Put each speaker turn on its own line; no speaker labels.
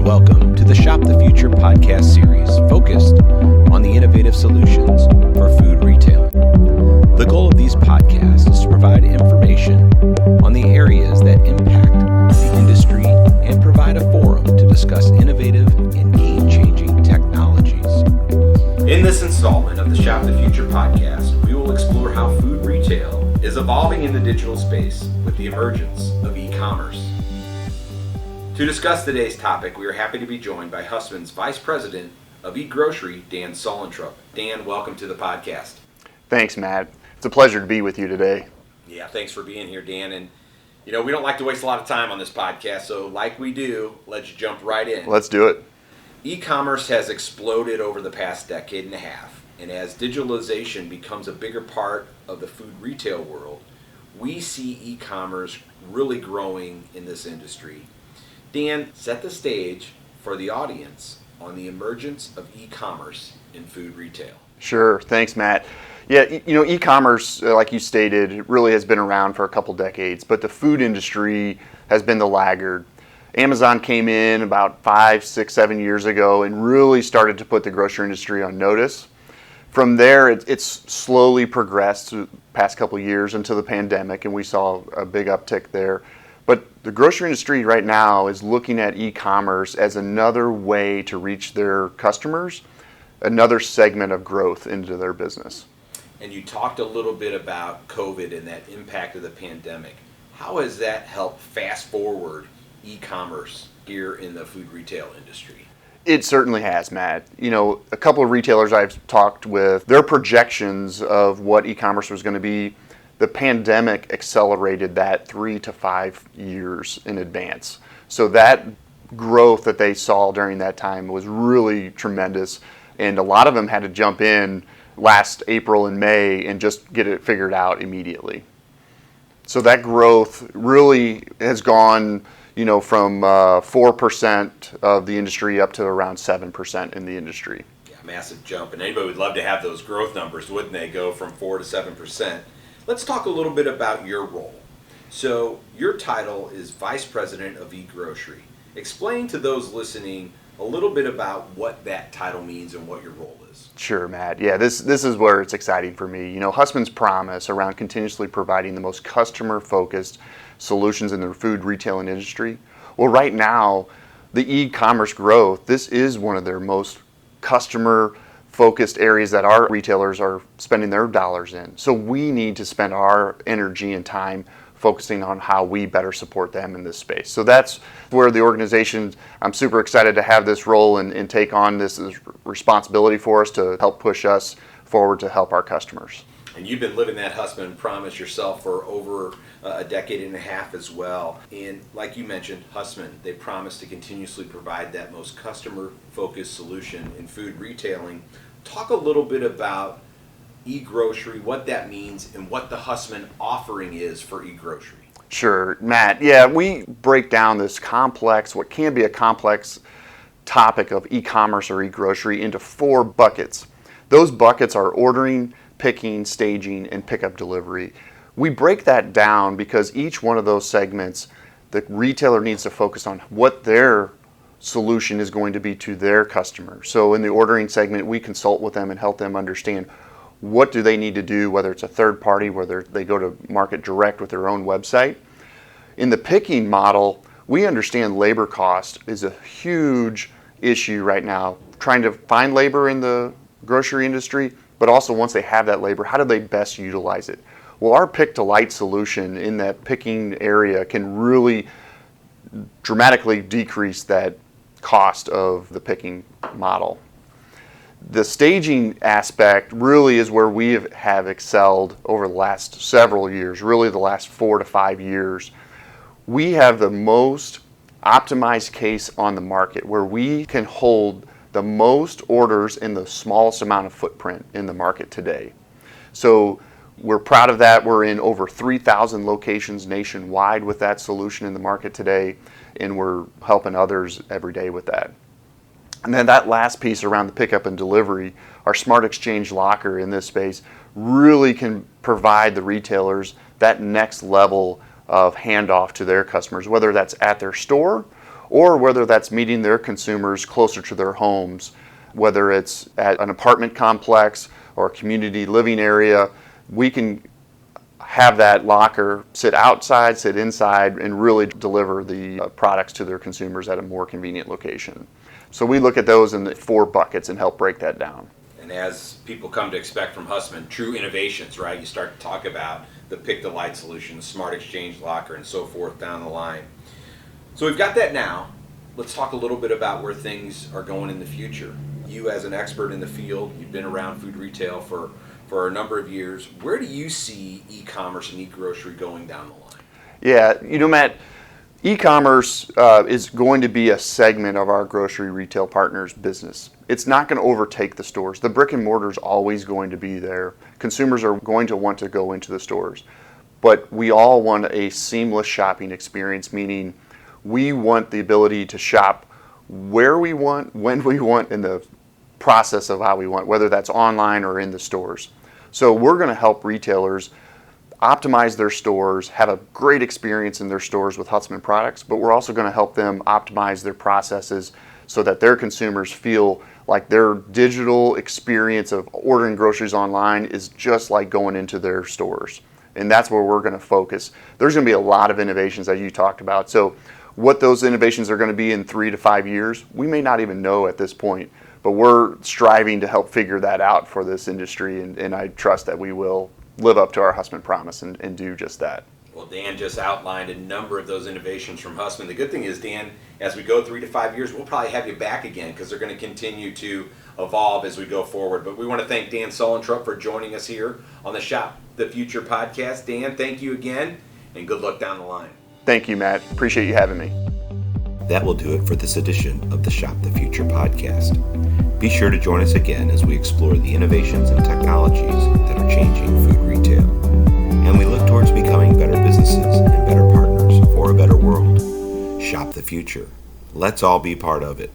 welcome to the Shop the Future podcast series focused on the innovative solutions for food retailing. The goal of these podcasts is to provide information on the areas that impact the industry and provide a forum to discuss innovative and game-changing technologies. In this installment of the Shop the Future podcast, we will explore how food retail is evolving in the digital space with the emergence of e-commerce. To discuss today's topic, we are happy to be joined by Hussmann's Vice President of EGrocery, Dan Solentrup. Dan, welcome to the podcast.
Thanks, Matt. It's a pleasure to be with you today.
Yeah, thanks for being here, Dan. And, we don't like to waste a lot of time on this podcast, so like we do, let's jump right in.
Let's do it.
E-commerce has exploded over the past decade and a half, and as digitalization becomes a bigger part of the food retail world, we see e-commerce really growing in this industry. Dan, set the stage for the audience on the emergence of e-commerce in food retail.
Sure. Thanks, Matt. Yeah, e-commerce, like you stated, really has been around for a couple decades, but the food industry has been the laggard. Amazon came in about 5, 6, 7 years ago and really started to put the grocery industry on notice. From there, it's slowly progressed through the past couple of years into the pandemic, and we saw a big uptick there. But the grocery industry right now is looking at e-commerce as another way to reach their customers, another segment of growth into their business.
And you talked a little bit about COVID and that impact of the pandemic. How has that helped fast forward e-commerce here in the food retail industry?
It certainly has, Matt. A couple of retailers I've talked with, their projections of what e-commerce was going to be, the pandemic accelerated that 3 to 5 years in advance. So that growth that they saw during that time was really tremendous. And a lot of them had to jump in last April and May and just get it figured out immediately. So that growth really has gone, from 4% of the industry up to around 7% in the industry.
Yeah, massive jump. And anybody would love to have those growth numbers, wouldn't they? Go from 4 to 7%. Let's talk a little bit about your role. So your title is Vice President of EGrocery. Explain to those listening a little bit about what that title means and what your role is.
Sure, Matt. Yeah, this is where it's exciting for me. Hussmann's promise around continuously providing the most customer-focused solutions in the food retailing industry. Well, right now, the e-commerce growth, this is one of their most customer-focused areas that our retailers are spending their dollars in. So we need to spend our energy and time focusing on how we better support them in this space. So that's where the organization, I'm super excited to have this role and take on this responsibility for us to help push us forward to help our customers.
And you've been living that Hussmann promise yourself for over a decade and a half as well. And like you mentioned, Hussmann, they promise to continuously provide that most customer-focused solution in food retailing. Talk a little bit about EGrocery, what that means, and what the Hussmann offering is for EGrocery.
Sure, Matt. Yeah, we break down this complex, what can be a complex topic of e-commerce or EGrocery into 4 buckets. Those buckets are ordering, picking, staging, and pickup delivery. We break that down because each one of those segments, the retailer needs to focus on what their solution is going to be to their customer. So in the ordering segment, we consult with them and help them understand what do they need to do, whether it's a third party, whether they go to market direct with their own website. In the picking model, we understand labor cost is a huge issue right now, trying to find labor in the grocery industry, but also once they have that labor, how do they best utilize it? Well, our pick-to-light solution in that picking area can really dramatically decrease that cost of the picking model. The staging aspect really is where we have excelled over the last several years, really the last 4 to 5 years. We have the most optimized case on the market where we can hold the most orders in the smallest amount of footprint in the market today. So we're proud of that. We're in over 3,000 locations nationwide with that solution in the market today, and we're helping others every day with that. And then that last piece around the pickup and delivery, our Smart Exchange Locker in this space really can provide the retailers that next level of handoff to their customers, whether that's at their store or whether that's meeting their consumers closer to their homes, whether it's at an apartment complex or a community living area. We can have that locker sit outside, sit inside, and really deliver the products to their consumers at a more convenient location. So we look at those in the 4 buckets and help break that down.
And as people come to expect from Hussman, true innovations, right? You start to talk about the pick-to-light solution, the smart exchange locker, and so forth down the line. So we've got that now. Let's talk a little bit about where things are going in the future. You as an expert in the field, you've been around food retail for a number of years. Where do you see e-commerce and e-grocery going down the line?
Yeah, Matt, e-commerce is going to be a segment of our grocery retail partners' business. It's not going to overtake the stores. The brick and mortar is always going to be there. Consumers are going to want to go into the stores. But we all want a seamless shopping experience, meaning we want the ability to shop where we want, when we want, in the process of how we want, whether that's online or in the stores. So we're going to help retailers optimize their stores, have a great experience in their stores with Hussman products, but we're also going to help them optimize their processes so that their consumers feel like their digital experience of ordering groceries online is just like going into their stores. And that's where we're going to focus. There's going to be a lot of innovations that you talked about. So what those innovations are going to be in 3 to 5 years, we may not even know at this point. But we're striving to help figure that out for this industry, and I trust that we will live up to our Hussman promise and do just that.
Well, Dan just outlined a number of those innovations from Hussman. The good thing is, Dan, as we go 3 to 5 years, we'll probably have you back again because they're going to continue to evolve as we go forward. But we want to thank Dan Sullentrop for joining us here on the Shop the Future podcast. Dan, thank you again, and good luck down the line.
Thank you, Matt. Appreciate you having me.
That will do it for this edition of the Shop the Future podcast. Be sure to join us again as we explore the innovations and technologies that are changing food retail. And we look towards becoming better businesses and better partners for a better world. Shop the future. Let's all be part of it.